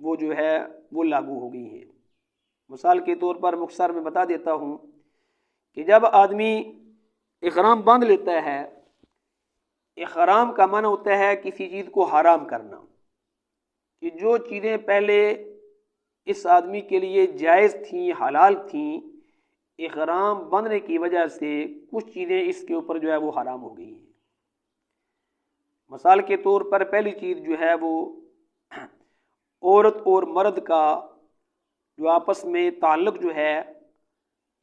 وہ جو ہے وہ لاگو ہو گئی ہیں۔ مثال کے طور پر مختصر میں بتا دیتا ہوں کہ جب آدمی احرام باندھ لیتا ہے، احرام کا معنی ہوتا ہے کسی چیز کو حرام کرنا، کہ جو چیزیں پہلے اس آدمی کے لیے جائز تھیں، حلال تھیں، احرام بندھنے کی وجہ سے کچھ چیزیں اس کے اوپر جو ہے وہ حرام ہو گئی ہیں۔ مثال کے طور پر پہلی چیز جو ہے وہ عورت اور مرد کا جو آپس میں تعلق جو ہے،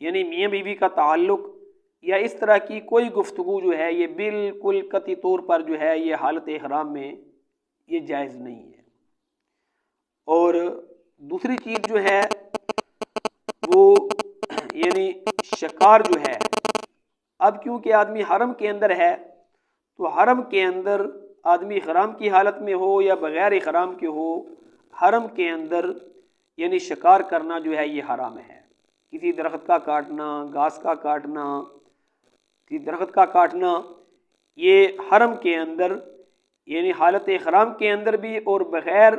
یعنی میاں بیوی کا تعلق یا اس طرح کی کوئی گفتگو جو ہے، یہ بالکل قطعی طور پر جو ہے یہ حالت احرام میں یہ جائز نہیں ہے۔ اور دوسری چیز جو ہے وہ یعنی شکار جو ہے، اب کیونکہ آدمی حرم کے اندر ہے تو حرم کے اندر آدمی احرام کی حالت میں ہو یا بغیر احرام کے ہو، حرم کے اندر یعنی شکار کرنا جو ہے یہ حرام ہے۔ کسی درخت کا کاٹنا، گھاس کا کاٹنا، کسی درخت کا کاٹنا، یہ حرم کے اندر یعنی حالت احرام کے اندر بھی اور بغیر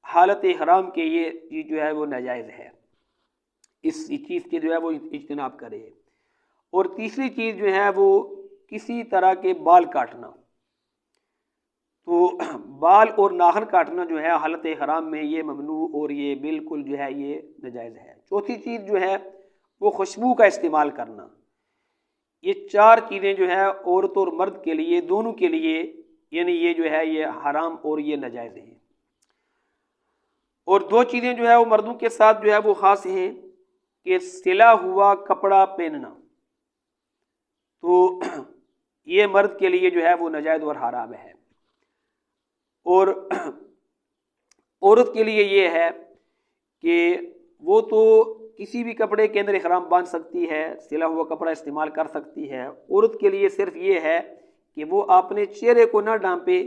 حالت احرام کے یہ چیز جو ہے وہ ناجائز ہے، اس چیز کے جو ہے وہ اجتناب کرے۔ اور تیسری چیز جو ہے وہ کسی طرح کے بال کاٹنا، تو بال اور ناخن کاٹنا جو ہے حالت حرام میں یہ ممنوع اور یہ بالکل جو ہے یہ ناجائز ہے۔ چوتھی چیز جو ہے وہ خوشبو کا استعمال کرنا۔ یہ چار چیزیں جو ہے عورت اور مرد کے لیے دونوں کے لیے یعنی یہ جو ہے یہ حرام اور یہ ناجائز ہیں۔ اور دو چیزیں جو ہے وہ مردوں کے ساتھ جو ہے وہ خاص ہیں کہ سلا ہوا کپڑا پہننا، تو یہ مرد کے لیے جو ہے وہ ناجائز اور حرام ہے۔ اور عورت کے لیے یہ ہے کہ وہ تو کسی بھی کپڑے کے اندر احرام باندھ سکتی ہے، سلا ہوا کپڑا استعمال کر سکتی ہے۔ عورت کے لیے صرف یہ ہے کہ وہ اپنے چہرے کو نہ ڈھانپے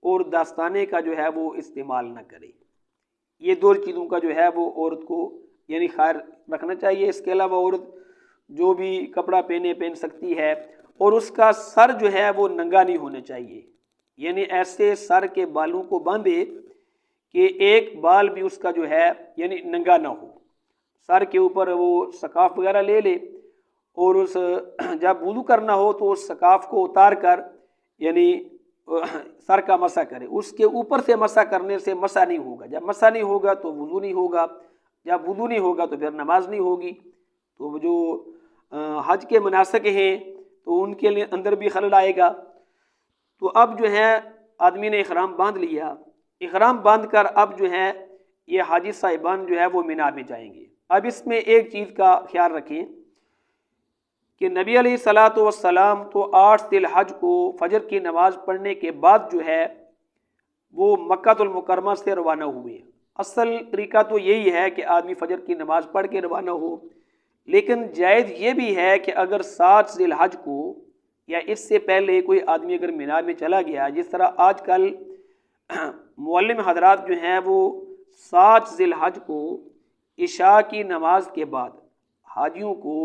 اور دستانے کا جو ہے وہ استعمال نہ کرے۔ یہ دو چیزوں کا جو ہے وہ عورت کو یعنی خیر رکھنا چاہیے۔ اس کے علاوہ عورت جو بھی کپڑا پہن سکتی ہے، اور اس کا سر جو ہے وہ ننگا نہیں ہونا چاہیے، یعنی ایسے سر کے بالوں کو باندھے کہ ایک بال بھی اس کا جو ہے یعنی ننگا نہ ہو۔ سر کے اوپر وہ سکاف وغیرہ لے لے اور اس جب وضو کرنا ہو تو اس سکاف کو اتار کر یعنی سر کا مسح کرے۔ اس کے اوپر سے مسح کرنے سے مسح نہیں ہوگا، جب مسح نہیں ہوگا تو وضو نہیں ہوگا، جب وضو نہیں ہوگا تو پھر نماز نہیں ہوگی۔ تو جو حج کے مناسک ہیں تو ان کے اندر بھی خلل آئے گا۔ تو اب جو ہے آدمی نے احرام باندھ لیا، احرام باندھ کر اب جو ہے یہ حاجی صاحبان جو ہے وہ مینا میں جائیں گے۔ اب اس میں ایک چیز کا خیال رکھیں کہ نبی علیہ الصلاۃ والسلام تو 8 ذی الحج کو فجر کی نماز پڑھنے کے بعد جو ہے وہ مکہ المکرمہ سے روانہ ہوئے۔ اصل طریقہ تو یہی ہے کہ آدمی فجر کی نماز پڑھ کے روانہ ہو، لیکن جائز یہ بھی ہے کہ اگر 7 ذی الحج کو یا اس سے پہلے کوئی آدمی اگر مینا میں چلا گیا، جس طرح آج کل معلم حضرات جو ہیں وہ 7 ذی الحج کو عشاء کی نماز کے بعد حاجیوں کو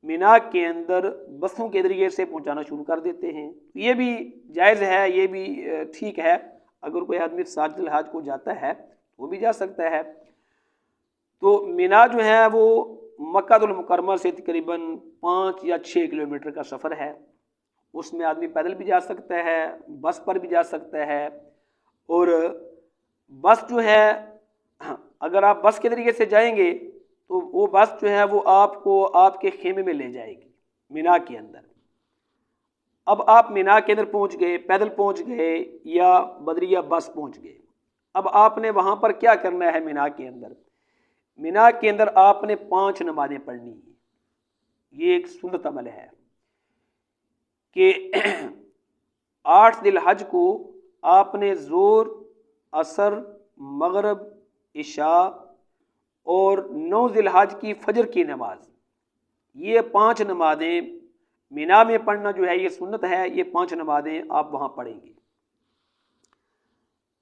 مینا کے اندر بسوں کے ذریعے سے پہنچانا شروع کر دیتے ہیں۔ یہ بھی جائز ہے، یہ بھی ٹھیک ہے۔ اگر کوئی آدمی 7 ذی الحج کو جاتا ہے وہ بھی جا سکتا ہے۔ تو مینا جو ہے وہ مکہ المکرمہ سے تقریباً 5 یا 6 کلومیٹر کا سفر ہے۔ اس میں آدمی پیدل بھی جا سکتا ہے، بس پر بھی جا سکتا ہے، اور بس جو ہے اگر آپ بس کے ذریعے سے جائیں گے تو وہ بس جو ہے وہ آپ کو آپ کے خیمے میں لے جائے گی مینا کے اندر۔ اب آپ مینا کے اندر پہنچ گئے، پیدل پہنچ گئے یا بدریہ بس پہنچ گئے، اب آپ نے وہاں پر کیا کرنا ہے؟ مینا کے اندر مینا کے اندر آپ نے 5 نمازیں پڑھنی ہیں۔ یہ ایک سنت عمل ہے کہ 8 ذی الحج کو آپ نے ظہر، عصر، مغرب، عشاء اور 9 ذی الحج کی فجر کی نماز، یہ 5 نمازیں مینا میں پڑھنا جو ہے یہ سنت ہے۔ یہ 5 نمازیں آپ وہاں پڑھیں گے۔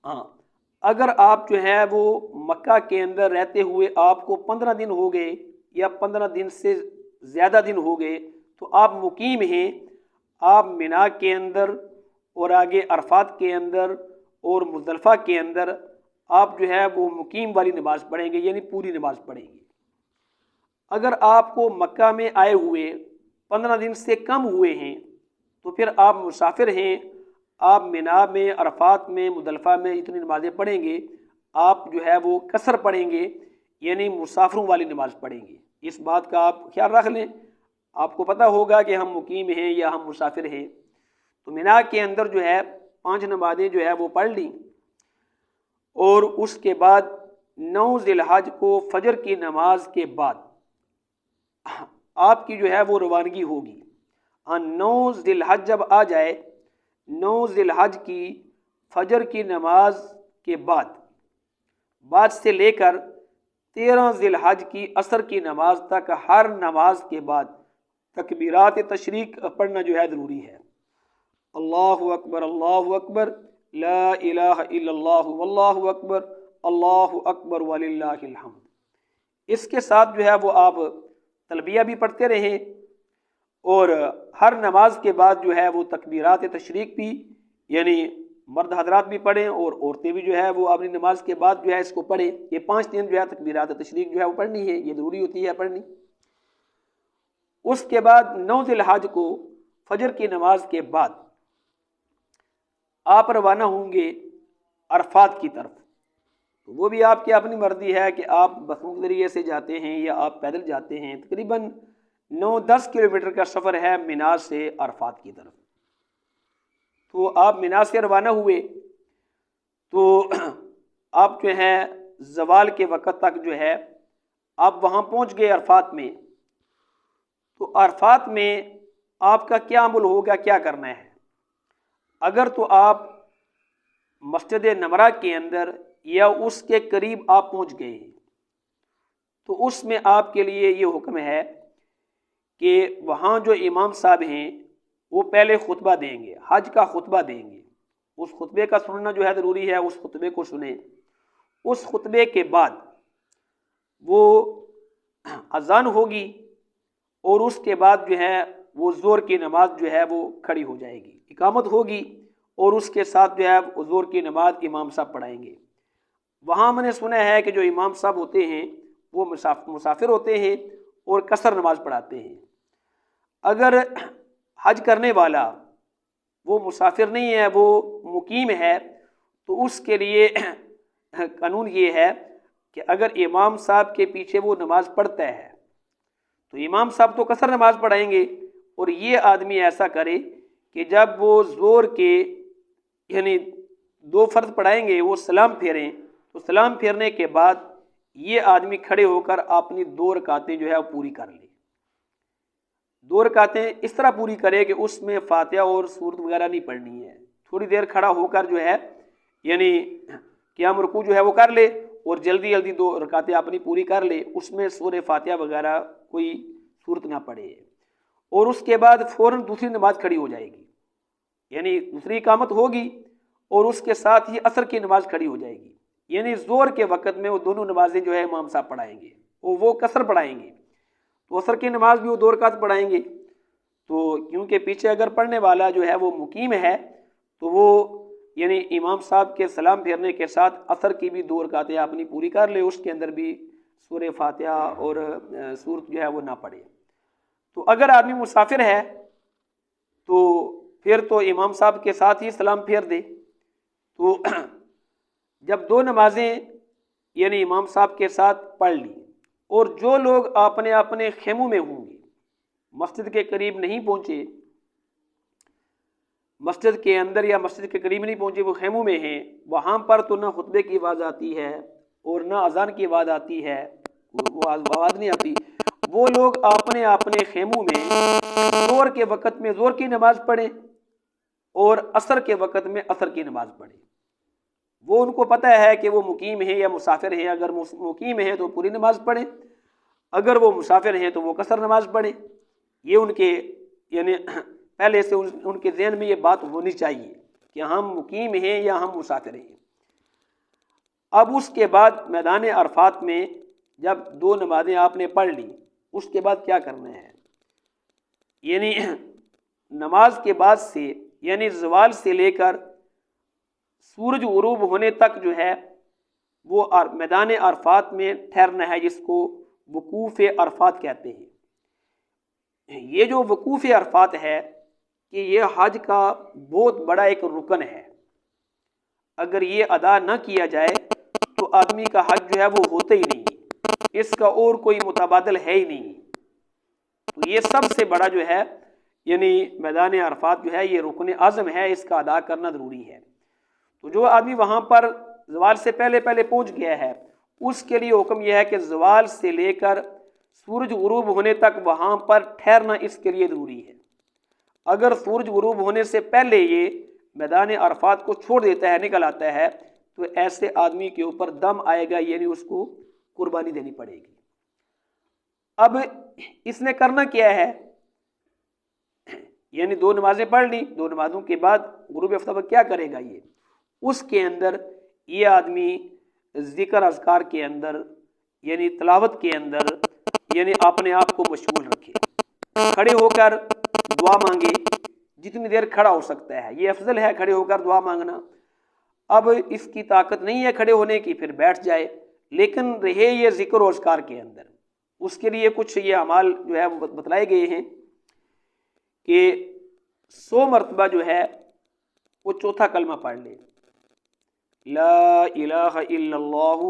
ہاں، اگر آپ جو ہے وہ مکہ کے اندر رہتے ہوئے آپ کو 15 دن ہو گئے یا 15 دن سے زیادہ دن ہو گئے تو آپ مقیم ہیں، آپ مینا کے اندر اور آگے عرفات کے اندر اور مزدلفہ کے اندر آپ جو ہے وہ مقیم والی نماز پڑھیں گے، یعنی پوری نماز پڑھیں گے۔ اگر آپ کو مکہ میں آئے ہوئے 15 دن سے کم ہوئے ہیں تو پھر آپ مسافر ہیں، آپ مینا میں، عرفات میں، مزدلفہ میں اتنی نمازیں پڑھیں گے، آپ جو ہے وہ قصر پڑھیں گے، یعنی مسافروں والی نماز پڑھیں گے۔ اس بات کا آپ خیال رکھ لیں۔ آپ کو پتہ ہوگا کہ ہم مقیم ہیں یا ہم مسافر ہیں، تو مینا کے اندر جو ہے 5 نمازیں جو ہے وہ پڑھ لیں، اور اس کے بعد 9 ذی الحج کو فجر کی نماز کے بعد آپ کی جو ہے وہ روانگی ہوگی۔ 9 ذی الحج جب آ جائے، 9 ذی الحج کی فجر کی نماز کے بعد سے لے کر 13 ذی الحج کی عصر کی نماز تک ہر نماز کے بعد تکبیرات تشریق پڑھنا جو ہے ضروری ہے۔ اللہ اکبر، اللہ اکبر، لا الہ الا اللہ، واللہ اکبر، اللہ اکبر وللہ الحمد۔ اس کے ساتھ جو ہے وہ آپ تلبیہ بھی پڑھتے رہیں، اور ہر نماز کے بعد جو ہے وہ تکبیرات تشریق بھی، یعنی مرد حضرات بھی پڑھیں اور عورتیں بھی جو ہے وہ اپنی نماز کے بعد جو ہے اس کو پڑھیں۔ یہ 5 دن جو ہے تکبیرات تشریق جو ہے وہ پڑھنی ہے، یہ ضروری ہوتی ہے پڑھنی۔ اس کے بعد 9 ذی الحج کو فجر کی نماز کے بعد آپ روانہ ہوں گے عرفات کی طرف۔ تو وہ بھی آپ کی اپنی مرضی ہے کہ آپ بسوں کے ذریعے سے جاتے ہیں یا آپ پیدل جاتے ہیں۔ تقریباً 9-10 کلومیٹر کا سفر ہے مینا سے عرفات کی طرف۔ تو آپ مینا سے روانہ ہوئے تو آپ جو ہے زوال کے وقت تک جو ہے آپ وہاں پہنچ گئے عرفات میں۔ تو عرفات میں آپ کا کیا عمل ہوگا، کیا کرنا ہے؟ اگر تو آپ مسجد نمرہ کے اندر یا اس کے قریب آپ پہنچ گئے ہیں تو اس میں آپ کے لیے یہ حکم ہے کہ وہاں جو امام صاحب ہیں وہ پہلے خطبہ دیں گے، حج کا خطبہ دیں گے۔ اس خطبے کا سننا جو ہے ضروری ہے، اس خطبے کو سنیں۔ اس خطبے کے بعد وہ اذان ہوگی، اور اس کے بعد جو ہے وہ ظہر کی نماز جو ہے وہ کھڑی ہو جائے گی، اقامت ہوگی، اور اس کے ساتھ جو ہے ظہر کی نماز امام صاحب پڑھائیں گے۔ وہاں میں نے سنا ہے کہ جو امام صاحب ہوتے ہیں وہ مسافر ہوتے ہیں اور قصر نماز پڑھاتے ہیں۔ اگر حج کرنے والا وہ مسافر نہیں ہے، وہ مقیم ہے، تو اس کے لیے قانون یہ ہے کہ اگر امام صاحب کے پیچھے وہ نماز پڑھتا ہے تو امام صاحب تو قصر نماز پڑھائیں گے، اور یہ آدمی ایسا کرے کہ جب وہ ظہر کے یعنی 2 فرض پڑھائیں گے وہ سلام پھیریں، تو سلام پھیرنے کے بعد یہ آدمی کھڑے ہو کر اپنی 2 رکعتیں جو ہے وہ پوری کر لے۔ 2 رکعتیں اس طرح پوری کرے کہ اس میں فاتحہ اور سورت وغیرہ نہیں پڑھنی ہے، تھوڑی دیر کھڑا ہو کر جو ہے یعنی قیام رکوع جو ہے وہ کر لے، اور جلدی جلدی 2 رکعتیں اپنی پوری کر لے، اس میں سورہ فاتحہ وغیرہ کوئی صورت نہ پڑھے، اور اس کے بعد فوراً دوسری نماز کھڑی ہو جائے گی، یعنی دوسری اقامت ہوگی، اور اس کے ساتھ ہی عصر کی نماز کھڑی ہو جائے گی۔ یعنی ظہر کے وقت میں وہ دونوں نمازیں جو ہے امام صاحب پڑھائیں گے، وہ قصر پڑھائیں گے، تو عصر کی نماز بھی وہ 2 رکعت پڑھائیں گے۔ تو کیونکہ پیچھے اگر پڑھنے والا جو ہے وہ مقیم ہے تو وہ یعنی امام صاحب کے سلام پھیرنے کے ساتھ عصر کی بھی 2 رکعتیں اپنی پوری کر لے، اس کے اندر بھی سورہ فاتحہ اور سورت جو ہے وہ نہ پڑھے۔ تو اگر آدمی مسافر ہے تو پھر تو امام صاحب کے ساتھ ہی سلام پھیر دے۔ تو جب 2 نمازیں یعنی امام صاحب کے ساتھ پڑھ لی، اور جو لوگ اپنے اپنے خیموں میں ہوں گے، مسجد کے قریب نہیں پہنچے، مسجد کے اندر یا مسجد کے قریب نہیں پہنچے، وہ خیموں میں ہیں، وہاں پر تو نہ خطبے کی آواز آتی ہے اور نہ اذان کی آواز آتی ہے، وہ آواز نہیں آتی۔ وہ لوگ اپنے اپنے خیموں میں ظہر کے وقت میں ظہر کی نماز پڑھیں اور عصر کے وقت میں عصر کی نماز پڑھیں۔ وہ ان کو پتہ ہے کہ وہ مقیم ہیں یا مسافر ہیں، اگر مقیم ہیں تو پوری نماز پڑھیں، اگر وہ مسافر ہیں تو وہ قصر نماز پڑھیں۔ یہ ان کے یعنی پہلے سے ان کے ذہن میں یہ بات ہونی چاہیے کہ ہم مقیم ہیں یا ہم مسافر ہیں۔ اب اس کے بعد میدان عرفات میں جب 2 نمازیں آپ نے پڑھ لی، اس کے بعد کیا کرنا ہے؟ یعنی نماز کے بعد سے یعنی زوال سے لے کر سورج غروب ہونے تک جو ہے وہ میدان عرفات میں ٹھہرنا ہے، جس کو وقوف عرفات کہتے ہیں۔ یہ جو وقوف عرفات ہے کہ یہ حج کا بہت بڑا ایک رکن ہے، اگر یہ ادا نہ کیا جائے تو آدمی کا حج جو ہے وہ ہوتا ہی نہیں، اس کا اور کوئی متبادل ہے ہی نہیں۔ تو یہ سب سے بڑا جو ہے یعنی میدان عرفات جو ہے یہ رکن اعظم ہے، اس کا ادا کرنا ضروری ہے۔ تو جو آدمی وہاں پر زوال سے پہلے پہنچ گیا ہے، اس کے لیے حکم یہ ہے کہ زوال سے لے کر سورج غروب ہونے تک وہاں پر ٹھہرنا اس کے لیے ضروری ہے۔ اگر سورج غروب ہونے سے پہلے یہ میدان عرفات کو چھوڑ دیتا ہے، نکل آتا ہے، تو ایسے آدمی کے اوپر دم آئے گا، یعنی اس کو قربانی دینی پڑے گی۔ اب اس نے کرنا کیا ہے، یعنی 2 نمازیں پڑھ لی، 2 نمازوں کے بعد غروب آفتاب کیا کرے گا، یہ اس کے اندر یہ آدمی ذکر اذکار کے اندر یعنی تلاوت کے اندر یعنی اپنے آپ کو مشغول رکھے، کھڑے ہو کر دعا مانگے، جتنی دیر کھڑا ہو سکتا ہے، یہ افضل ہے کھڑے ہو کر دعا مانگنا۔ اب اس کی طاقت نہیں ہے کھڑے ہونے کی، پھر بیٹھ جائے، لیکن رہے یہ ذکر و اذکار کے اندر۔ اس کے لیے کچھ یہ اعمال جو ہے وہ بتلائے گئے ہیں کہ 100 مرتبہ جو ہے وہ چوتھا کلمہ پڑھ لے، لا الہ الا اللہ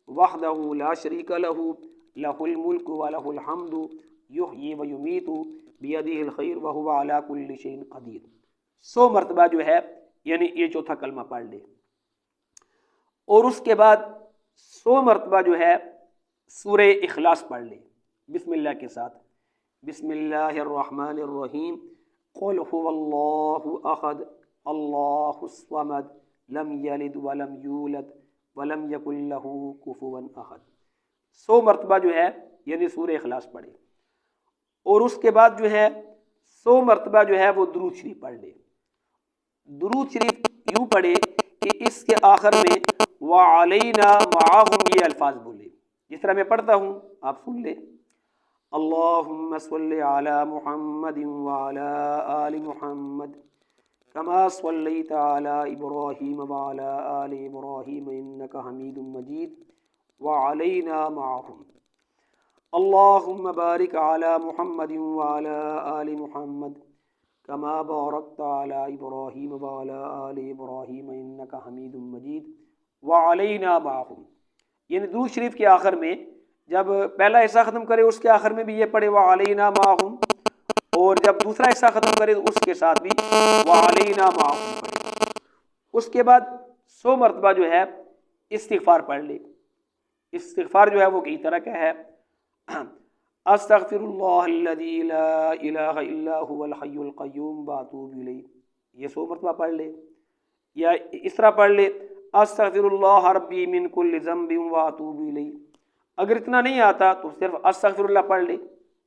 وحدہ لا شریک لہ لہ الملک ولہ الحمد یحیی و یمیت بیدہ الخیر وہو علی کل شیء قدیر۔ 100 مرتبہ جو ہے یعنی یہ چوتھا کلمہ پڑھ لے، اور اس کے بعد 100 مرتبہ جو ہے سورہ اخلاص پڑھ لے بسم اللہ کے ساتھ، بسم اللہ الرحمن الرحیم، قل هو اللہ احد اللہ الصمد لم یلد ولم یولد ولم یکن لہ کفوا احد۔ 100 مرتبہ جو ہے یعنی سورہ اخلاص پڑھے، اور اس کے بعد جو ہے 100 مرتبہ جو ہے وہ درود شریف پڑھ لے۔ درود شریف یوں پڑھے کہ اس کے آخر میں وعلینا معاہم یہ الفاظ بولے، جس طرح میں پڑھتا ہوں آپ سن لیں، اللہم صلی علی محمد وعلی آل محمد کما صلیت علی ابراہیم وعلی آل ابراہیم انک حمید مجید وعلینا معاہم، اللہم بارک علی محمد وعلی آل محمد کما بارکت علی ابراہیم وعلی آل ابراہیم انک حمید مجید وعلینا معاہم۔ یعنی درود شریف کے آخر میں جب پہلا حصہ ختم کرے اس کے آخر میں بھی یہ پڑھے وعلینا معاہم، اور جب دوسرا حصہ ختم کرے تو اس کے ساتھ بھی وعلینا معاہم پڑھے۔ اس کے بعد 100 مرتبہ جو ہے استغفار پڑھ لے۔ استغفار جو ہے وہ کئی طرح کا ہے، استغفر اللہ الذی لا الہ الا هو الحی القیوم واتوب الیہ، یہ 100 مرتبہ پڑھ لے، یا اس طرح پڑھ لے استغفر اللہ ربی من کل ذنب واتوب الیہ۔ اگر اتنا نہیں آتا تو صرف استغفر اللہ پڑھ لے،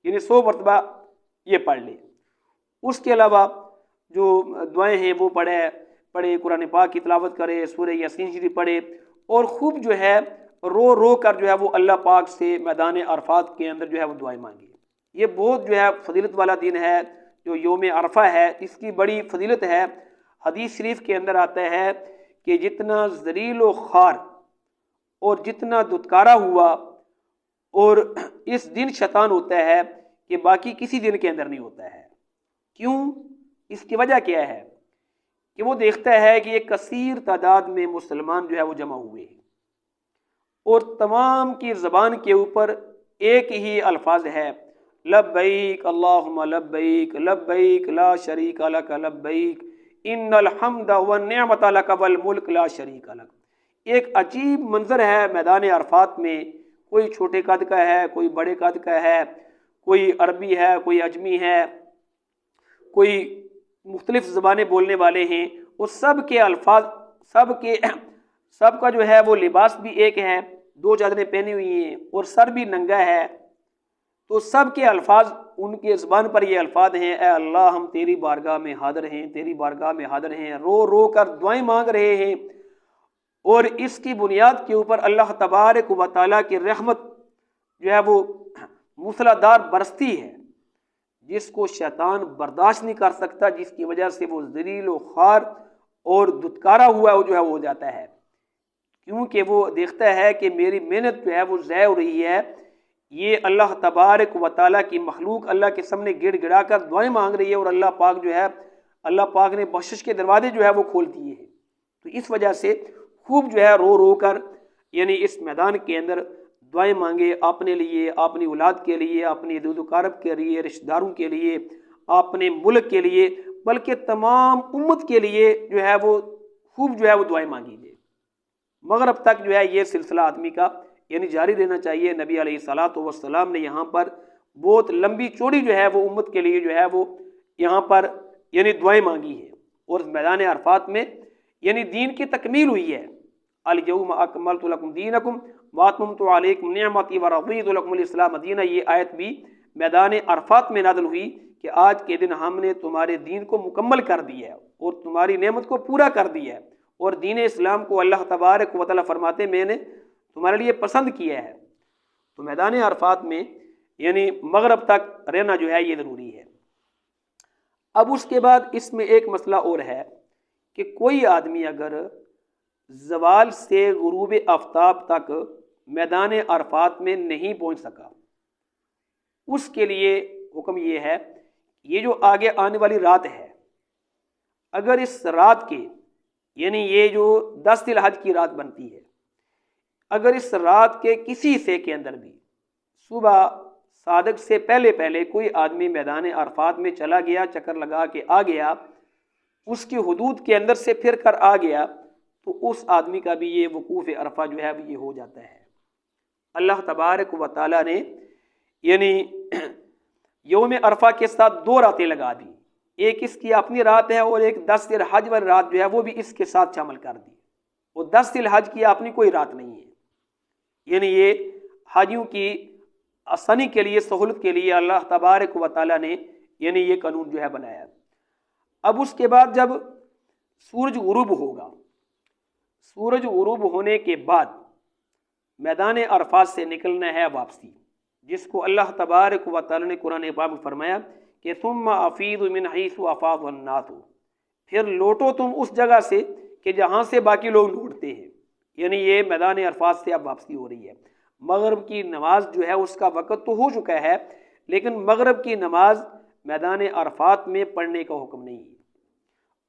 یعنی 100 مرتبہ یہ پڑھ لے۔ اس کے علاوہ جو دعائیں ہیں وہ پڑھے، قرآن پاک کی تلاوت کرے، سورہ یاسین شریف پڑھے، اور خوب جو ہے رو رو کر جو ہے وہ اللہ پاک سے میدان عرفات کے اندر جو ہے وہ دعائیں مانگے۔ یہ بہت جو ہے فضیلت والا دن ہے، جو یوم عرفہ ہے، اس کی بڑی فضیلت ہے۔ حدیث شریف کے اندر آتا ہے کہ جتنا ذلیل و خوار اور جتنا دھتکارا ہوا اور اس دن شیطان ہوتا ہے کہ باقی کسی دن کے اندر نہیں ہوتا ہے۔ کیوں؟ اس کی وجہ کیا ہے کہ وہ دیکھتا ہے کہ ایک کثیر تعداد میں مسلمان جو ہے وہ جمع ہوئے ہیں، اور تمام کی زبان کے اوپر ایک ہی الفاظ ہے، لبیک اللہم لبیک لبیک لا شریک لک لبیک ان الحمد والنعمت لک والملک لا شریک لک۔ ایک عجیب منظر ہے میدان عرفات میں، کوئی چھوٹے قد کا ہے، کوئی بڑے قد کا ہے، کوئی عربی ہے، کوئی عجمی ہے، کوئی مختلف زبانیں بولنے والے ہیں، وہ سب کے الفاظ سب کا جو ہے وہ لباس بھی ایک ہے، 2 چادریں پہنی ہوئی ہیں، اور سر بھی ننگا ہے، تو سب کے الفاظ ان کی زبان پر یہ الفاظ ہیں، اے اللہ ہم تیری بارگاہ میں حاضر ہیں، تیری بارگاہ میں حاضر ہیں، رو رو کر دعائیں مانگ رہے ہیں۔ اور اس کی بنیاد کے اوپر اللہ تبارک و تعالیٰ کی رحمت جو ہے وہ موسلادھار برستی ہے، جس کو شیطان برداشت نہیں کر سکتا، جس کی وجہ سے وہ ذلیل و خوار اور دھتکارا ہوا جو ہے وہ ہو جاتا ہے، کیونکہ وہ دیکھتا ہے کہ میری محنت جو ہے وہ ضائع ہو رہی ہے، یہ اللہ تبارک و تعالیٰ کی مخلوق اللہ کے سامنے گڑ گڑا کر دعائیں مانگ رہی ہے، اور اللہ پاک جو ہے، اللہ پاک نے بخشش کے دروازے جو ہے وہ کھول دیے ہیں۔ تو اس وجہ سے خوب جو ہے رو رو کر یعنی اس میدان کے اندر دعائیں مانگے، اپنے لیے، اپنی اولاد کے لیے، اپنی دود و قارب کے لیے، رشتہ داروں کے لیے، اپنے ملک کے لیے، بلکہ تمام امت کے لیے جو ہے وہ خوب جو ہے وہ دعائیں مانگی جائے۔ مغرب تک جو ہے یہ سلسلہ آدمی کا یعنی جاری رہنا چاہیے۔ نبی علیہ الصلاۃ والسلام نے یہاں پر بہت لمبی چوڑی جو ہے وہ امت کے لیے جو ہے وہ یہاں پر یعنی دعائیں مانگی ہیں، اور میدان عرفات میں یعنی دین کی تکمیل ہوئی ہے۔ الیوم اکملت لکم دینکم واتممت علیکم نعمتی ورضیت لکم الاسلام دینا، یہ آیت بھی میدان عرفات میں نازل ہوئی کہ آج کے دن ہم نے تمہارے دین کو مکمل کر دیا ہے اور تمہاری نعمت کو پورا کر دیا ہے، اور دین اسلام کو اللہ تبارک و تعالیٰ فرماتے میں نے تمہارے لیے پسند کیا ہے۔ تو میدان عرفات میں یعنی مغرب تک رہنا جو ہے یہ ضروری ہے۔ اب اس کے بعد اس میں ایک مسئلہ اور ہے کہ کوئی آدمی اگر زوال سے غروب آفتاب تک میدان عرفات میں نہیں پہنچ سکا، اس کے لیے حکم یہ ہے، یہ جو آگے آنے والی رات ہے، اگر اس رات کے یعنی یہ جو 10 ذی الحج کی رات بنتی ہے، اگر اس رات کے کسی حصے کے اندر بھی صبح صادق سے پہلے پہلے کوئی آدمی میدان عرفات میں چلا گیا، چکر لگا کے آ گیا، اس کی حدود کے اندر سے پھر کر آ گیا، تو اس آدمی کا بھی یہ وقوف عرفہ جو ہے یہ ہو جاتا ہے۔ اللہ تبارک و تعالیٰ نے یعنی یوم عرفہ کے ساتھ 2 راتیں لگا دی، ایک اس کی اپنی رات ہے اور ایک 10 ذی الحج والی رات جو ہے وہ بھی اس کے ساتھ شامل کر دی، اور 10 ذی الحج کی اپنی کوئی رات نہیں ہے۔ یعنی یہ حاجیوں کی آسانی کے لیے، سہولت کے لیے اللہ تبارک و تعالیٰ نے یعنی یہ قانون جو ہے بنایا۔ اب اس کے بعد جب سورج غروب ہوگا، سورج غروب ہونے کے بعد میدان عرفات سے نکلنا ہے واپسی، جس کو اللہ تبارک و تعالیٰ نے قرآن پاک میں فرمایا کہ ثم افیضوا من حیث افاض الناس، پھر لوٹو تم اس جگہ سے کہ جہاں سے باقی لوگ لوٹتے ہیں۔ یعنی یہ میدان عرفات سے اب واپسی ہو رہی ہے۔ مغرب کی نماز جو ہے اس کا وقت تو ہو چکا ہے، لیکن مغرب کی نماز میدان عرفات میں پڑھنے کا حکم نہیں ہے،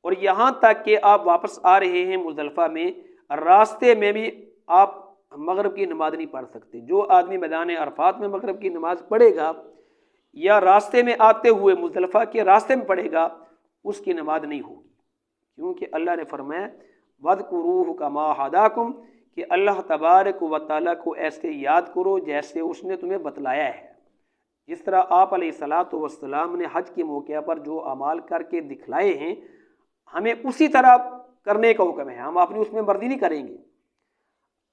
اور یہاں تک کہ آپ واپس آ رہے ہیں مزدلفہ میں، راستے میں بھی آپ مغرب کی نماز نہیں پڑھ سکتے۔ جو آدمی میدان عرفات میں مغرب کی نماز پڑھے گا یا راستے میں آتے ہوئے مزدلفہ کے راستے میں پڑھے گا، اس کی نماز نہیں ہوگی، کیونکہ اللہ نے فرمایا وَاذْكُرُوهُ كَمَا هَدَاكُمْ کہ اللہ تبارک و تعالیٰ کو ایسے یاد کرو جیسے اس نے تمہیں بتلایا ہے۔ جس طرح آپ علیہ الصلاۃ والسلام نے حج کے موقع پر جو اعمال کر کے دکھلائے ہیں، ہمیں اسی طرح کرنے کا حکم ہے، ہم اپنی اس میں مردی نہیں کریں گے۔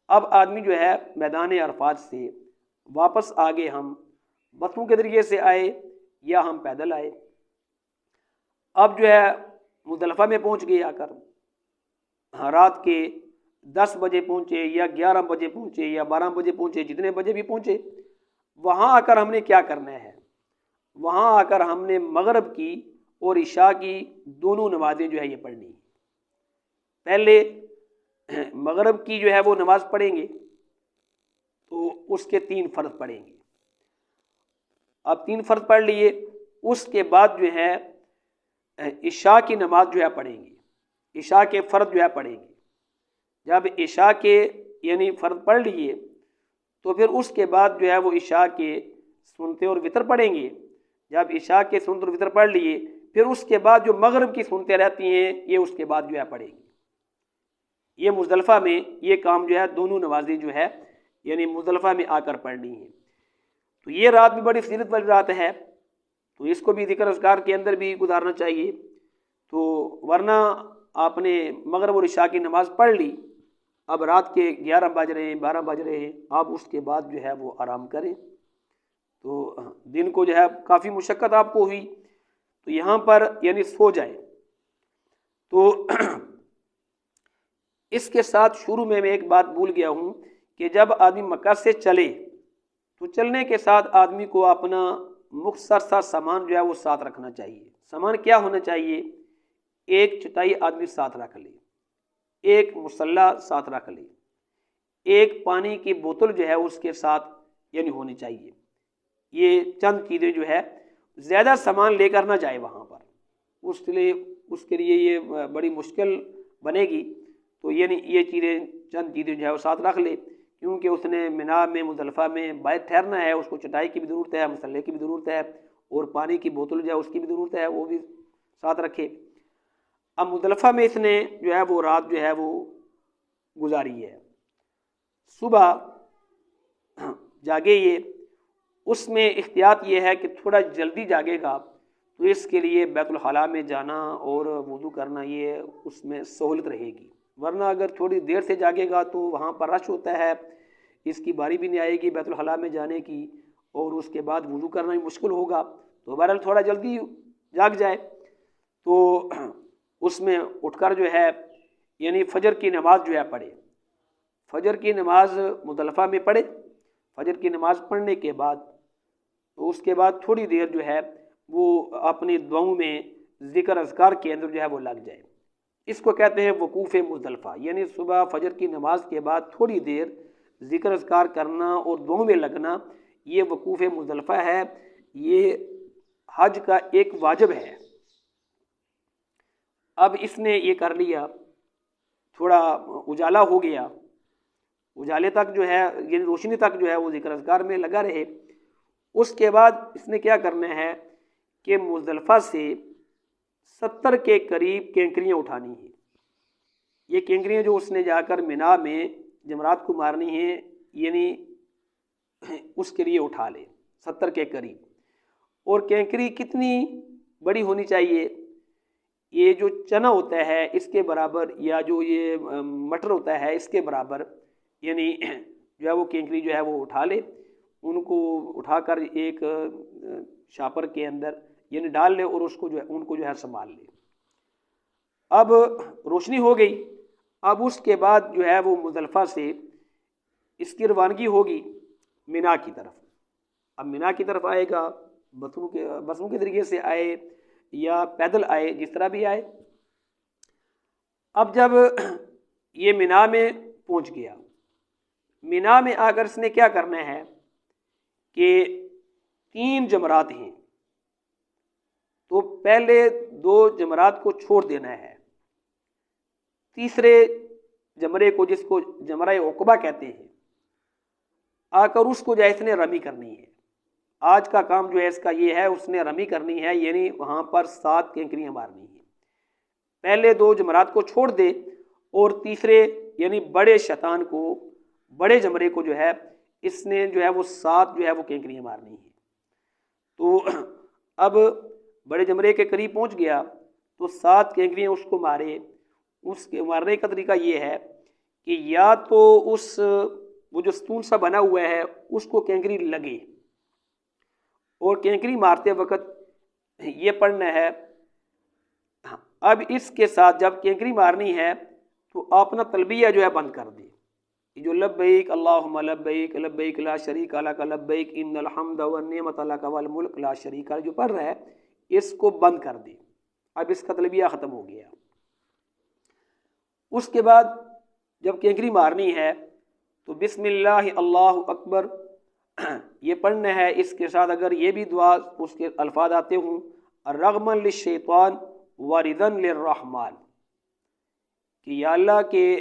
اب آدمی جو ہے میدان عرفات سے واپس آگے ہم بسوں کے ذریعے سے آئے یا ہم پیدل آئے، اب جو ہے مزدلفہ میں پہنچ گئے، آ کر رات کے 10 بجے پہنچے یا 11 بجے پہنچے یا 12 بجے پہنچے، جتنے بجے بھی پہنچے، وہاں آ کر ہم نے کیا کرنا ہے؟ وہاں آ کر ہم نے مغرب کی اور عشاء کی دونوں نمازیں جو ہے یہ پڑھنی۔ پہلے مغرب کی جو ہے وہ نماز پڑھیں گے تو اس کے 3 فرض پڑھیں گے۔ اب 3 فرض پڑھ لیے، اس کے بعد جو ہے عشاء کی نماز جو ہے پڑھیں گے، عشاء کے فرض جو ہے پڑھیں گے۔ جب عشاء کے یعنی فرض پڑھ لیے تو پھر اس کے بعد جو ہے وہ عشاء کے سنتے اور وطر پڑھیں گے۔ جب عشاء کے سنت اور وطر پڑھ لیے، پھر اس کے بعد جو مغرب کی سنتیں رہتی ہیں یہ اس کے بعد جو ہے پڑھیں گے۔ یہ مزدلفہ میں یہ کام جو ہے دونوں نمازیں جو ہے یعنی مزدلفہ میں آ کر پڑھنی ہے۔ تو یہ رات بھی بڑی فضیلت والی رات ہے، تو اس کو بھی ذکر اذکار کے اندر بھی گزارنا چاہیے۔ تو ورنہ آپ نے مغرب اور عشاء کی نماز پڑھ لی، اب رات کے 11 بج رہے ہیں، 12 بج رہے ہیں، آپ اس کے بعد جو ہے وہ آرام کریں، تو دن کو جو ہے کافی مشقت آپ کو ہوئی، تو یہاں پر یعنی سو جائیں۔ تو اس کے ساتھ شروع میں ایک بات بھول گیا ہوں کہ جب آدمی مکہ سے چلے تو چلنے کے ساتھ آدمی کو اپنا مختصر سا سامان جو ہے وہ ساتھ رکھنا چاہیے۔ سامان کیا ہونا چاہیے؟ ایک چٹائی آدمی ساتھ رکھ لے، ایک مصلی ساتھ رکھ لے، ایک پانی کی بوتل جو ہے اس کے ساتھ یعنی ہونی چاہیے۔ یہ چند چیزیں جو ہے، زیادہ سامان لے کر نہ جائے وہاں پر، اس کے لیے یہ بڑی مشکل بنے گی، تو یعنی یہ چیزیں چند چیزیں جو ہے وہ ساتھ رکھ لے، کیونکہ اس نے مینا میں مزدلفہ میں باہر ٹھہرنا ہے، اس کو چٹائی کی بھی ضرورت ہے، مسلح کی بھی ضرورت ہے، اور پانی کی بوتل جو ہے اس کی بھی ضرورت ہے، وہ بھی ساتھ رکھے۔ اب مزدلفہ میں اس نے جو ہے وہ رات جو ہے وہ گزاری ہے، صبح جاگے یہ، اس میں احتیاط یہ ہے کہ تھوڑا جلدی جاگے گا تو اس کے لیے بیت الخلاء میں جانا اور وضو کرنا یہ اس میں سہولت رہے گی، ورنہ اگر تھوڑی دیر سے جاگے گا تو وہاں پر رش ہوتا ہے، اس کی باری بھی نہیں آئے گی بیت الخلاء میں جانے کی، اور اس کے بعد وضو کرنا بھی مشکل ہوگا، تو بہرحال تھوڑا جلدی جاگ جائے تو اس میں اٹھ کر جو ہے یعنی فجر کی نماز جو ہے پڑھے، فجر کی نماز مزدلفہ میں پڑھے، فجر کی نماز پڑھنے کے بعد تو اس کے بعد تھوڑی دیر جو ہے وہ اپنی دعاؤں میں ذکر اذکار کے اندر جو ہے وہ لگ جائے، اس کو کہتے ہیں وقوف مزدلفہ، یعنی صبح فجر کی نماز کے بعد تھوڑی دیر ذکر اذکار کرنا اور دعاؤں میں لگنا، یہ وقوف مزدلفہ ہے، یہ حج کا ایک واجب ہے۔ اب اس نے یہ کر لیا، تھوڑا اجالا ہو گیا، اجالے تک جو ہے یعنی روشنی تک جو ہے وہ ذکر اذکار میں لگا رہے، اس کے بعد اس نے کیا کرنا ہے کہ مزدلفہ سے 70 کے قریب کینکریاں اٹھانی ہیں، یہ کینکریاں جو اس نے جا کر مینا میں جمرات کو مارنی ہیں، یعنی اس کے لیے اٹھا لے 70 کے قریب، اور کینکری کتنی بڑی ہونی چاہیے، یہ جو چنا ہوتا ہے اس کے برابر، یا جو یہ مٹر ہوتا ہے اس کے برابر، یعنی جو ہے وہ کینکری جو ہے وہ اٹھا لے، ان کو اٹھا کر ایک شاپر کے اندر یعنی ڈال لے، اور اس کو جو ہے ان کو جو ہے سنبھال لے۔ اب روشنی ہو گئی، اب اس کے بعد جو ہے وہ مزدلفہ سے اس کی روانگی ہوگی مینا کی طرف۔ اب مینا کی طرف آئے گا، بسوں کے ذریعے سے آئے یا پیدل آئے، جس طرح بھی آئے۔ اب جب یہ مینا میں پہنچ گیا، مینا میں آ کر اس نے کیا کرنا ہے کہ 3 جمرات ہیں، تو پہلے 2 جمرات کو چھوڑ دینا ہے، تیسرے جمرے کو جس کو جمرہ عقبہ کہتے ہیں آ کر اس کو جو ہے اس نے رمی کرنی ہے۔ آج کا کام جو ہے اس کا یہ ہے، اس نے رمی کرنی ہے، یعنی وہاں پر 7 کینکریاں مارنی ہیں، پہلے 2 جمرات کو چھوڑ دے اور تیسرے یعنی بڑے شیطان کو، بڑے جمرے کو جو ہے اس نے جو ہے وہ 7 جو ہے وہ کینکریاں مارنی ہیں۔ تو اب بڑے جمرے کے قریب پہنچ گیا تو 7 کینکریاں اس کو مارے، اس کے مارنے کا طریقہ یہ ہے کہ یا تو وہ جو ستون سا بنا ہوا ہے اس کو کینکری لگے، اور کینکری مارتے وقت یہ پڑھنا ہے۔ اب اس کے ساتھ جب کینکری مارنی ہے تو اپنا تلبیہ جو ہے بند کر دے، جو لبیک اللہم لبیک لبیک لا شریک لک لبیک ان الحمد والنعمت لک والملک لا شریک لک جو پڑھ رہا ہے اس کو بند کر دے۔ اب اس کا تلبیہ ختم ہو گیا۔ اس کے بعد جب کینکری مارنی ہے تو بسم اللہ اللہ اکبر یہ پڑھنا ہے، اس کے ساتھ اگر یہ بھی دعا اس کے الفاظ آتے ہوں رغما للشیطان ورضا للرحمن، کہ یا اللہ کہ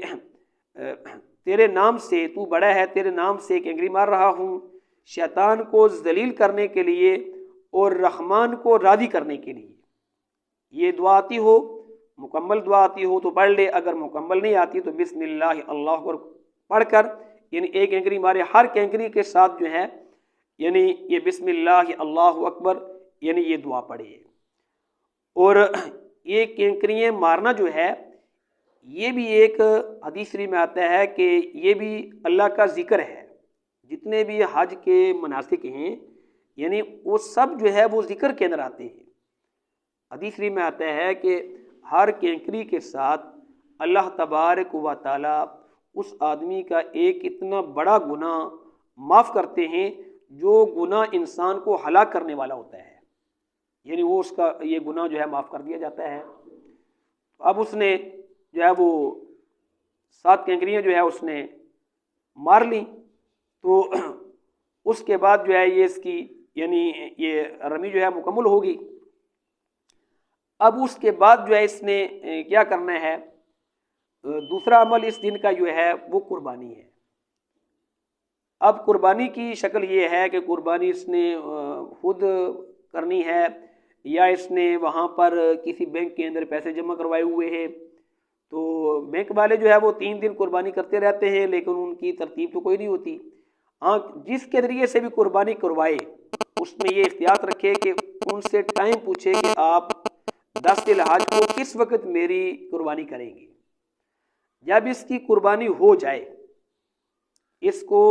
تیرے نام سے تو بڑا ہے، تیرے نام سے کینکری مار رہا ہوں، شیطان کو ذلیل کرنے کے لیے اور رحمان کو راضی کرنے کے لیے۔ یہ دعا آتی ہو، مکمل دعا آتی ہو تو پڑھ لے، اگر مکمل نہیں آتی تو بسم اللہ اللہ اکبر پڑھ کر یعنی ایک کینکری مارے، ہر کینکری کے ساتھ جو ہے یعنی یہ بسم اللہ اللہ اکبر یعنی یہ دعا پڑھے۔ اور یہ کینکریاں مارنا جو ہے یہ بھی ایک حدیث شریف میں آتا ہے کہ یہ بھی اللہ کا ذکر ہے، جتنے بھی حج کے مناسک ہیں یعنی وہ سب جو ہے وہ ذکر کے اندر آتے ہیں۔ حدیث شریف میں آتا ہے کہ ہر کینکری کے ساتھ اللہ تبارک و تعالی اس آدمی کا ایک اتنا بڑا گناہ معاف کرتے ہیں جو گناہ انسان کو ہلاک کرنے والا ہوتا ہے، یعنی وہ اس کا یہ گناہ جو ہے معاف کر دیا جاتا ہے۔ اب اس نے جو ہے وہ 7 کینکریاں جو ہے اس نے مار لی تو اس کے بعد جو ہے یہ اس کی یعنی یہ رمی جو ہے مکمل ہوگی۔ اب اس کے بعد جو ہے اس نے کیا کرنا ہے، دوسرا عمل اس دن کا جو ہے وہ قربانی ہے۔ اب قربانی کی شکل یہ ہے کہ قربانی اس نے خود کرنی ہے یا اس نے وہاں پر کسی بینک کے اندر پیسے جمع کروائے ہوئے ہیں، تو بینک والے جو ہے وہ 3 دن قربانی کرتے رہتے ہیں لیکن ان کی ترتیب تو کوئی نہیں ہوتی۔ ہاں جس کے ذریعے سے بھی قربانی کروائے اس میں یہ احتیاط رکھے کہ ان سے ٹائم پوچھے کہ آپ 10 ذی الحج کو کس وقت میری قربانی کریں گے۔ جب اس کی قربانی ہو جائے، اس کو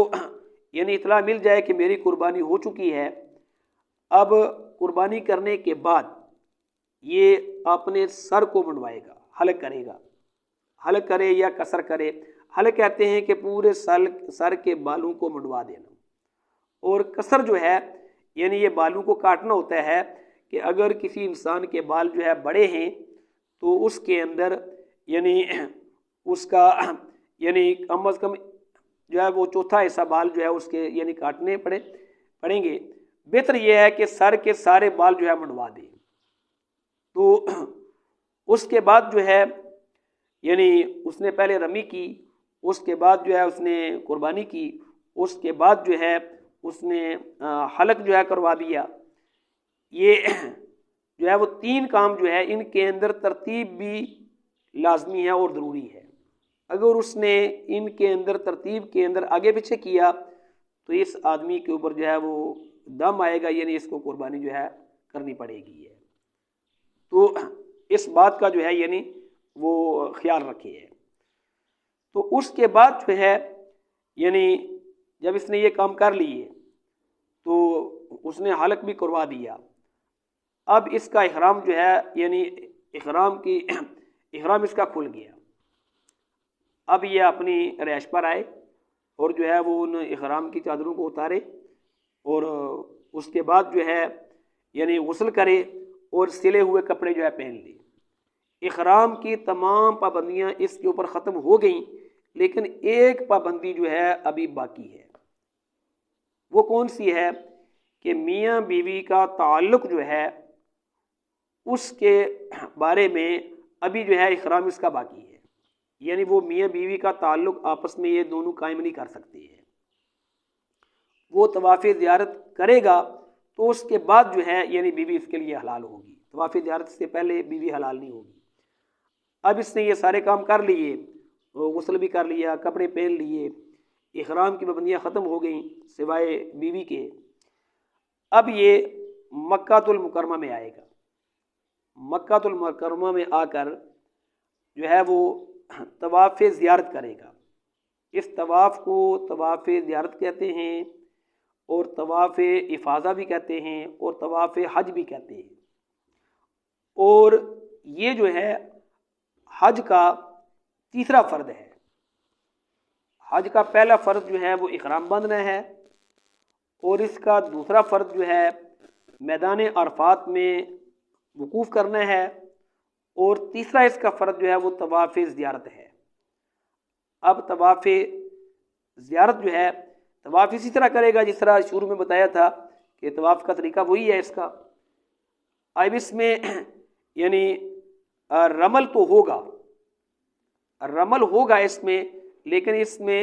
یعنی اطلاع مل جائے کہ میری قربانی ہو چکی ہے، اب قربانی کرنے کے بعد یہ اپنے سر کو منڈوائے گا، حلق کرے گا، حلق کرے یا قصر کرے۔ حلق کہتے ہیں کہ پورے سر کے بالوں کو منڈوا دینا، اور قصر جو ہے یعنی یہ بالوں کو کاٹنا ہوتا ہے کہ اگر کسی انسان کے بال جو ہے بڑے ہیں تو اس کے اندر یعنی اس کا یعنی کم از کم جو ہے وہ چوتھا حصہ بال جو ہے اس کے یعنی کاٹنے پڑیں گے۔ بہتر یہ ہے کہ سر کے سارے بال جو ہے منڈوا دے۔ تو اس کے بعد جو ہے یعنی اس نے پہلے رمی کی، اس کے بعد جو ہے اس نے قربانی کی، اس کے بعد جو ہے اس نے حلق جو ہے کروا دیا۔ یہ جو ہے وہ 3 کام جو ہے ان کے اندر ترتیب بھی لازمی ہے اور ضروری ہے۔ اگر اس نے ان کے اندر ترتیب کے اندر آگے پیچھے کیا تو اس آدمی کے اوپر جو ہے وہ دم آئے گا، یعنی اس کو قربانی جو ہے کرنی پڑے گی ہے۔ تو اس بات کا جو ہے یعنی وہ خیال رکھے ہے۔ تو اس کے بعد جو ہے یعنی جب اس نے یہ کام کر لیے تو اس نے حلق بھی کروا دیا۔ اب اس کا احرام جو ہے یعنی احرام اس کا کھل گیا۔ اب یہ اپنی رہائش پر آئے اور جو ہے وہ ان احرام کی چادروں کو اتارے، اور اس کے بعد جو ہے یعنی غسل کرے اور سلے ہوئے کپڑے جو ہے پہن لے۔ احرام کی تمام پابندیاں اس کے اوپر ختم ہو گئیں، لیکن ایک پابندی جو ہے ابھی باقی ہے۔ وہ کون سی ہے کہ میاں بیوی کا تعلق جو ہے اس کے بارے میں ابھی جو ہے احرام اس کا باقی ہے، یعنی وہ میاں بیوی کا تعلق آپس میں یہ دونوں قائم نہیں کر سکتے ہیں۔ وہ طواف زیارت کرے گا تو اس کے بعد جو ہے یعنی بیوی اس کے لیے حلال ہوگی، طواف زیارت سے پہلے بیوی حلال نہیں ہوگی۔ اب اس نے یہ سارے کام کر لیے، غسل بھی کر لیا، کپڑے پہن لیے، احرام کی پابندیاں ختم ہو گئیں سوائے بیوی کے۔ اب یہ مکہ المکرمہ میں آئے گا۔ مکہ المکرمہ میں آ کر جو ہے وہ طواف زیارت کرے گا۔ اس طواف کو طواف زیارت کہتے ہیں، اور طواف افاضہ بھی کہتے ہیں، اور طواف حج بھی کہتے ہیں۔ اور یہ جو ہے حج کا تیسرا فرض ہے۔ حج کا پہلا فرض جو ہے وہ احرام باندھنا ہے، اور اس کا دوسرا فرض جو ہے میدان عرفات میں وقوف کرنا ہے، اور تیسرا اس کا فرض جو ہے وہ طواف زیارت ہے۔ اب طواف زیارت جو ہے طواف اسی طرح کرے گا جس طرح شروع میں بتایا تھا کہ طواف کا طریقہ وہی ہے اس کا۔ اب اس میں یعنی رمل تو ہوگا، رمل ہوگا اس میں، لیکن اس میں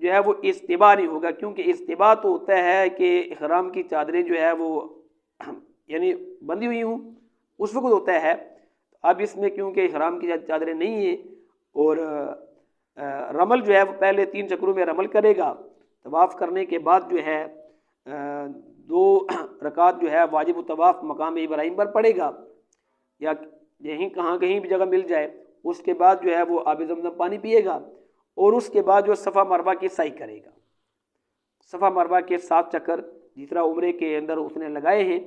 جو ہے وہ استباع نہیں ہوگا، کیونکہ استباع تو ہوتا ہے کہ احرام کی چادریں جو ہے وہ یعنی بندھی ہوئی ہوں، اس وقت ہوتا ہے۔ اب اس میں کیونکہ احرام کی چادریں نہیں ہیں، اور رمل جو ہے وہ پہلے 3 چکروں میں رمل کرے گا۔ طواف کرنے کے بعد جو ہے 2 رکعت جو ہے واجب الطواف مقام ابراہیم پر پڑے گا، یا کہیں بھی جگہ مل جائے۔ اس کے بعد جو ہے وہ آب زمزم پانی پیے گا، اور اس کے بعد جو صفا مروہ کی سعی کرے گا۔ صفا مروہ کے 7 چکر جس طرح عمرے کے اندر اس نے لگائے ہیں،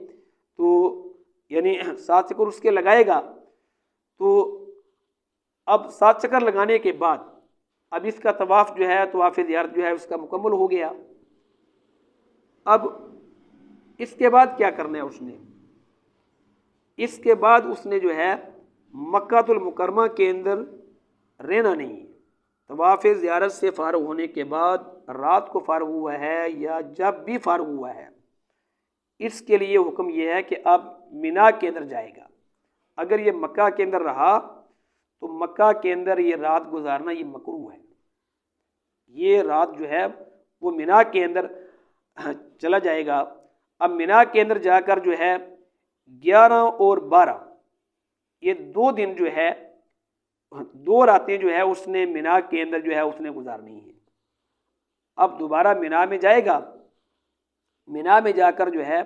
تو یعنی 7 چکر اس کے لگائے گا۔ تو اب 7 چکر لگانے کے بعد اب اس کا طواف جو ہے طواف زیارت جو ہے اس کا مکمل ہو گیا۔ اب اس کے بعد کیا کرنا ہے اس نے؟ اس کے بعد اس نے جو ہے مکہ المکرمہ کے اندر رہنا نہیں ہے، طواف زیارت سے فارغ ہونے کے بعد رات کو فارغ ہوا ہے یا جب بھی فارغ ہوا ہے، اس کے لیے حکم یہ ہے کہ اب مینا کے اندر جائے گا۔ اگر یہ مکہ کے اندر رہا تو مکہ کے اندر یہ رات گزارنا یہ مکروہ ہے۔ یہ رات جو ہے وہ مینا کے اندر چلا جائے گا۔ اب مینا کے اندر جا کر جو ہے 11 اور 12 یہ 2 دن جو ہے 2 راتیں جو ہے اس نے مینا کے اندر جو ہے اس نے گزارنی ہے۔ اب دوبارہ مینا میں جائے گا، مینا میں جا کر جو ہے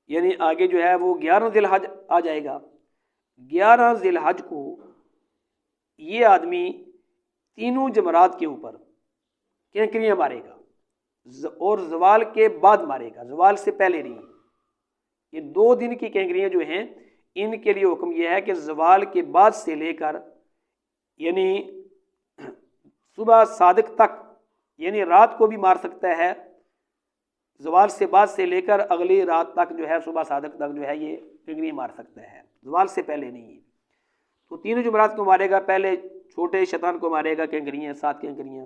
یعنی آگے جو ہے وہ 11 ذی الحج آ جائے گا۔ 11 ذی الحج کو یہ آدمی تینوں جمرات کے اوپر کینکریاں مارے گا اور زوال کے بعد مارے گا، زوال سے پہلے نہیں۔ یہ 2 دن کی کینکریاں جو ہیں ان کے لیے حکم یہ ہے کہ زوال کے بعد سے لے کر یعنی صبح صادق تک، یعنی رات کو بھی مار سکتا ہے، زوال سے بعد سے لے کر اگلی رات تک جو ہے صبح صادق تک جو ہے یہ کنکریاں مار سکتا ہے، زوال سے پہلے نہیں ہے۔ تو تینوں جمرات کو مارے گا، پہلے چھوٹے شیطان کو مارے گا کنکریاں 7 کنکریاں،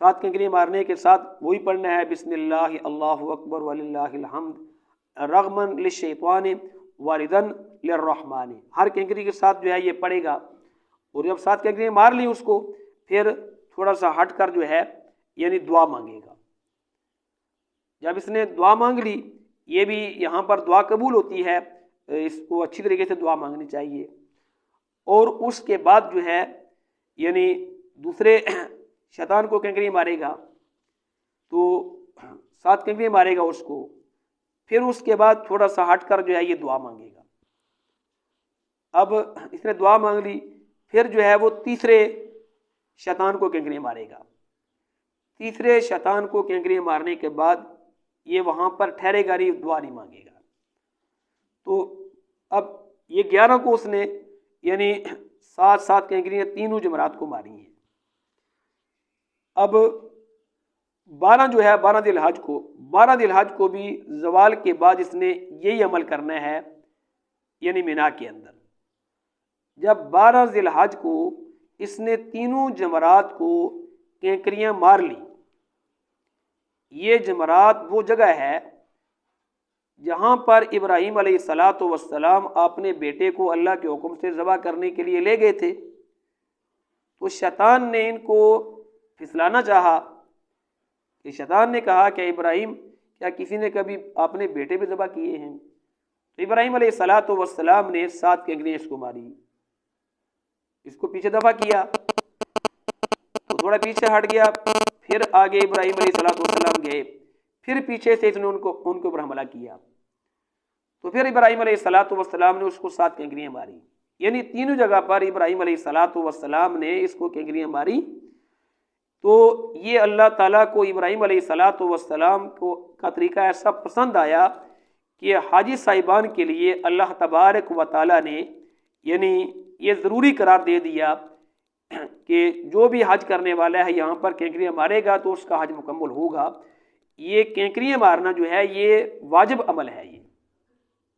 7 کنکریاں مارنے کے ساتھ وہی پڑھنا ہے بسم اللہ اللہ اکبر وللہ الحمد رغمن للشیطان واردن للرحمن۔ ہر کنکری کے ساتھ جو ہے یہ پڑھے گا، اور جب 7 کنکریاں مار لی اس کو پھر تھوڑا سا ہٹ کر جو ہے یعنی دعا مانگے گا۔ جب اس نے دعا مانگ لی، یہ بھی یہاں پر دعا قبول ہوتی ہے، اس کو اچھی طریقے سے دعا مانگنی چاہیے، اور اس کے بعد جو ہے یعنی دوسرے شیطان کو کنکریاں مارے گا، تو 7 کنکریاں مارے گا اس کو، پھر اس کے بعد تھوڑا سا ہٹ کر جو ہے یہ دعا مانگے گا۔ اب اس نے دعا مانگ لی، پھر جو ہے وہ تیسرے شیطان کو کنکریاں مارے گا۔ تیسرے شیطان کو کنکریاں مارنے کے بعد یہ وہاں پر ٹھہرے گا نہیں، دعا نہیں مانگے گا۔ تو اب یہ 11 کو اس نے یعنی 7 کنکریاں تینوں جمرات کو ماری ہیں۔ اب 12 جو ہے 12 ذی الحج کو بھی زوال کے بعد اس نے یہی عمل کرنا ہے یعنی مینا کے اندر۔ جب 12 ذی الحج کو اس نے تینوں جمرات کو کینکریاں مار لی، یہ جمرات وہ جگہ ہے جہاں پر ابراہیم علیہ السلام اپنے بیٹے کو اللہ کے حکم سے ذبح کرنے کے لیے لے گئے تھے، تو شیطان نے ان کو پھسلانا چاہا کہ شیطان نے کہا کہ ابراہیم کیا کسی نے کبھی اپنے بیٹے پہ ذبح کیے ہیں؟ تو ابراہیم علیہ السلام نے 7 کنکریاں اس کو ماری، اس کو پیچھے دفع کیا تو تھوڑا پیچھے ہٹ گیا، پھر آگے ابراہیم علیہ السلام گئے، پھر پیچھے سے اس نے ان کے اوپر حملہ کیا، تو پھر ابراہیم علیہ السلام نے اس کو 7 کنکریاں ماری، یعنی تینوں جگہ پر ابراہیم علیہ السلام نے اس کو کنکریاں ماری۔ تو یہ اللہ تعالیٰ کو ابراہیم علیہ السلام کا طریقہ ایسا پسند آیا کہ حاجی صاحبان کے لیے اللہ تبارک و تعالیٰ نے یعنی یہ ضروری قرار دے دیا کہ جو بھی حج کرنے والا ہے یہاں پر کینکریاں مارے گا تو اس کا حج مکمل ہوگا۔ یہ کینکریاں مارنا جو ہے یہ واجب عمل ہے، یہ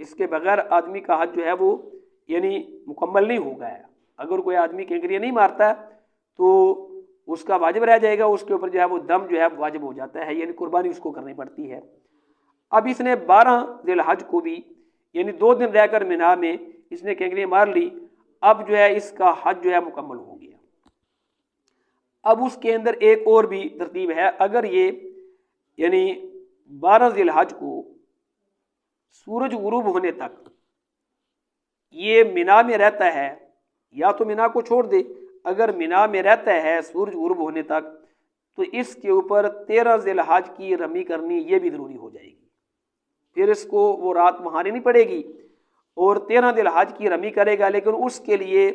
اس کے بغیر آدمی کا حج جو ہے وہ یعنی مکمل نہیں ہوگا ہے۔ اگر کوئی آدمی کینکریاں نہیں مارتا تو اس کا واجب رہ جائے گا، اس کے اوپر جو ہے وہ دم جو ہے واجب ہو جاتا ہے، یعنی قربانی اس کو کرنی پڑتی ہے۔ اب اس نے 12 ذی الحج کو بھی یعنی 2 دن رہ کر مینا میں اس نے کینکریاں مار لی، اب جو ہے اس کا حج جو ہے مکمل ہو گیا۔ اب اس کے اندر ایک اور بھی ترتیب ہے، اگر یہ یعنی 12 ذی الحج کو سورج غروب ہونے تک یہ مینا میں رہتا ہے، یا تو مینا کو چھوڑ دے، اگر مینا میں رہتا ہے سورج غروب ہونے تک تو اس کے اوپر 13 ذی الحج کی رمی کرنی یہ بھی ضروری ہو جائے گی، پھر اس کو وہ رات وہاں نہیں پڑے گی اور 13 ذی الحج کی رمی کرے گا، لیکن اس کے لیے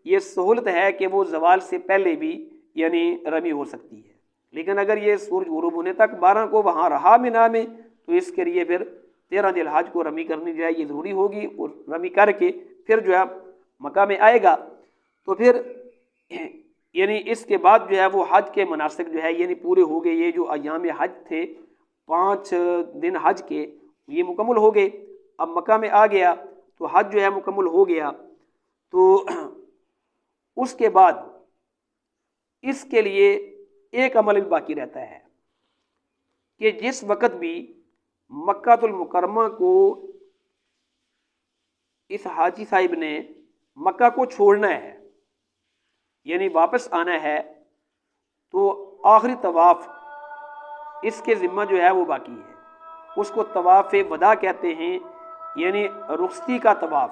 یہ سہولت ہے کہ وہ زوال سے پہلے بھی یعنی رمی ہو سکتی ہے، لیکن اگر یہ سورج غروب ہونے تک 12 کو وہاں رہا مینا میں تو اس کے لیے پھر 13 ذی الحج کو رمی کرنی جو ہے یہ ضروری ہوگی، اور رمی کر کے پھر جو ہے مکہ میں آئے گا، تو پھر یعنی اس کے بعد جو ہے وہ حج کے مناسک جو ہے یعنی پورے ہو گئے۔ یہ جو ایام حج تھے 5 دن حج کے یہ مکمل ہو گئے، اب مکہ میں آ گیا تو حج جو ہے مکمل ہو گیا۔ تو اس کے بعد اس کے لیے ایک عمل بھی باقی رہتا ہے کہ جس وقت بھی مکہ المکرمہ کو اس حاجی صاحب نے مکہ کو چھوڑنا ہے یعنی واپس آنا ہے تو آخری طواف اس کے ذمہ جو ہے وہ باقی ہے. اس کو طواف وداع کہتے ہیں یعنی رخصتی کا طواف،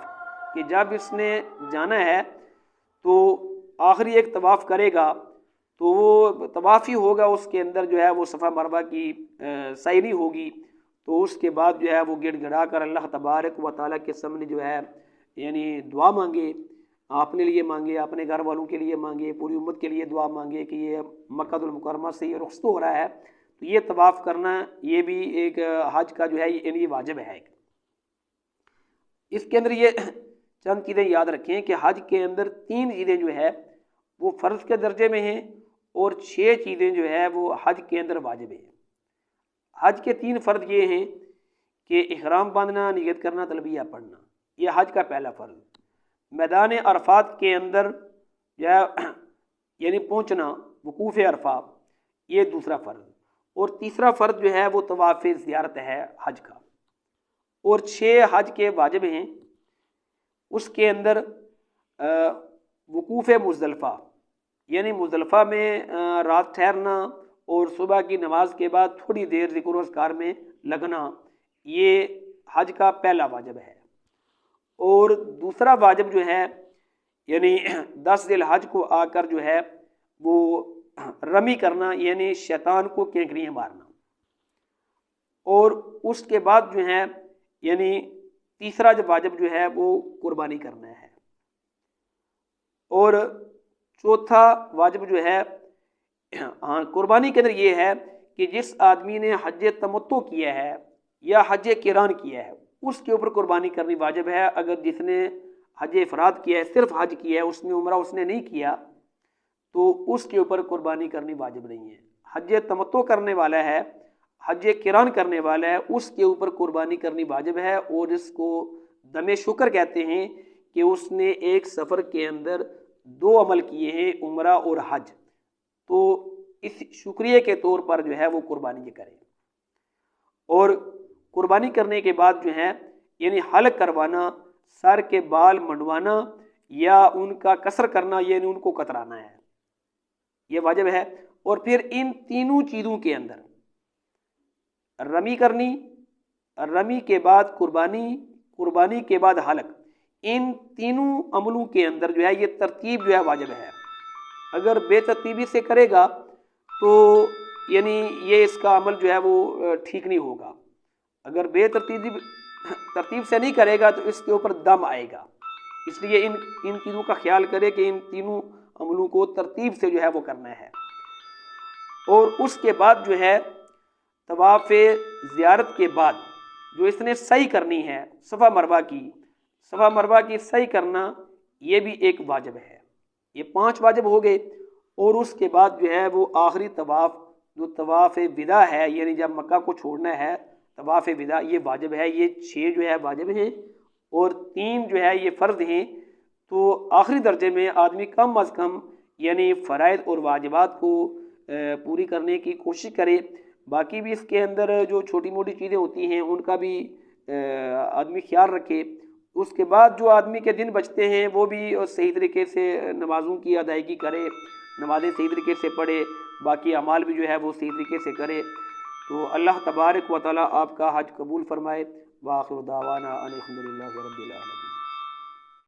کہ جب اس نے جانا ہے تو آخری ایک طواف کرے گا تو وہ طواف ہی ہوگا، اس کے اندر جو ہے وہ صفا مروہ کی سعی نہیں ہوگی. تو اس کے بعد جو ہے وہ گڑ گڑا کر اللہ تبارک و تعالیٰ کے سامنے جو ہے یعنی دعا مانگے، اپنے لیے مانگے، اپنے گھر والوں کے لیے مانگے، پوری امت کے لیے دعا مانگے کہ یہ مکہ المکرمہ سے یہ رخصت ہو رہا ہے تو یہ طواف کرنا یہ بھی ایک حج کا جو ہے یعنی واجب ہے. اس کے اندر یہ چند چیزیں یاد رکھیں کہ حج کے اندر 3 چیزیں جو ہے وہ فرض کے درجے میں ہیں اور 6 چیزیں جو ہے وہ حج کے اندر واجب ہیں. حج کے 3 فرض یہ ہیں کہ احرام باندھنا، نیت کرنا، تلبیہ پڑھنا، یہ حج کا پہلا فرض. میدان عرفات کے اندر جو ہے یعنی پہنچنا، وقوف عرفہ، یہ دوسرا فرض. اور تیسرا فرض جو ہے وہ طواف زیارت ہے حج کا. اور 6 حج کے واجب ہیں. اس کے اندر وقوف مزدلفہ یعنی مزدلفہ میں رات ٹھہرنا اور صبح کی نماز کے بعد تھوڑی دیر ذکر و اذکار میں لگنا، یہ حج کا پہلا واجب ہے. اور دوسرا واجب جو ہے یعنی 10 ذی الحج کو آ کر جو ہے وہ رمی کرنا یعنی شیطان کو کینکریاں مارنا. اور اس کے بعد جو ہے یعنی تیسرا جو واجب جو ہے وہ قربانی کرنا ہے. اور چوتھا واجب جو ہے قربانی کے اندر یہ ہے کہ جس آدمی نے حج تمتع کیا ہے یا حج قران کیا ہے اس کے اوپر قربانی کرنی واجب ہے. اگر جس نے حج افراد کیا ہے، صرف حج کیا ہے، اس میں عمرہ اس نے نہیں کیا تو اس کے اوپر قربانی کرنی واجب نہیں ہے. حج تمتع کرنے والا ہے، حج قران کرنے والا ہے، اس کے اوپر قربانی کرنی واجب ہے. اور اس کو دم شکر کہتے ہیں کہ اس نے ایک سفر کے اندر 2 عمل کیے ہیں، عمرہ اور حج، تو اس شکریہ کے طور پر جو ہے وہ قربانی کرے. اور قربانی کرنے کے بعد جو ہے یعنی حلق کروانا، سر کے بال منڈوانا یا ان کا قصر کرنا یعنی ان کو کترانا ہے، یہ واجب ہے. اور پھر ان تینوں چیزوں کے اندر رمی کرنی، رمی کے بعد قربانی، قربانی کے بعد حلق، ان تینوں عملوں کے اندر جو ہے یہ ترتیب جو ہے واجب ہے. اگر بے ترتیبی سے کرے گا تو یعنی یہ اس کا عمل جو ہے وہ ٹھیک نہیں ہوگا. اگر بے ترتیب سے نہیں کرے گا تو اس کے اوپر دم آئے گا. اس لیے ان چیزوں کا خیال کرے کہ ان تینوں عملوں کو ترتیب سے جو ہے وہ کرنا ہے. اور اس کے بعد جو ہے طواف زیارت کے بعد جو اس نے سعی کرنی ہے صفا مروہ کی، صفا مروہ کی سعی کرنا یہ بھی ایک واجب ہے. یہ 5 واجب ہو گئے. اور اس کے بعد جو ہے وہ آخری طواف جو طواف وداع ہے یعنی جب مکہ کو چھوڑنا ہے طواف وداع، یہ واجب ہے. یہ 6 جو ہے واجب ہیں اور 3 جو ہے یہ فرض ہیں. تو آخری درجے میں آدمی کم از کم یعنی فرائض اور واجبات کو پوری کرنے کی کوشش کرے. باقی بھی اس کے اندر جو چھوٹی موٹی چیزیں ہوتی ہیں ان کا بھی آدمی خیال رکھے. اس کے بعد جو آدمی کے دن بچتے ہیں وہ بھی صحیح طریقے سے نمازوں کی ادائیگی کرے، نمازیں صحیح طریقے سے پڑھے، باقی اعمال بھی جو ہے وہ صحیح طریقے سے کرے. تو اللہ تبارک و تعالیٰ آپ کا حج قبول فرمائے. وآخر دعوانا ان الحمد للہ رب العالمین.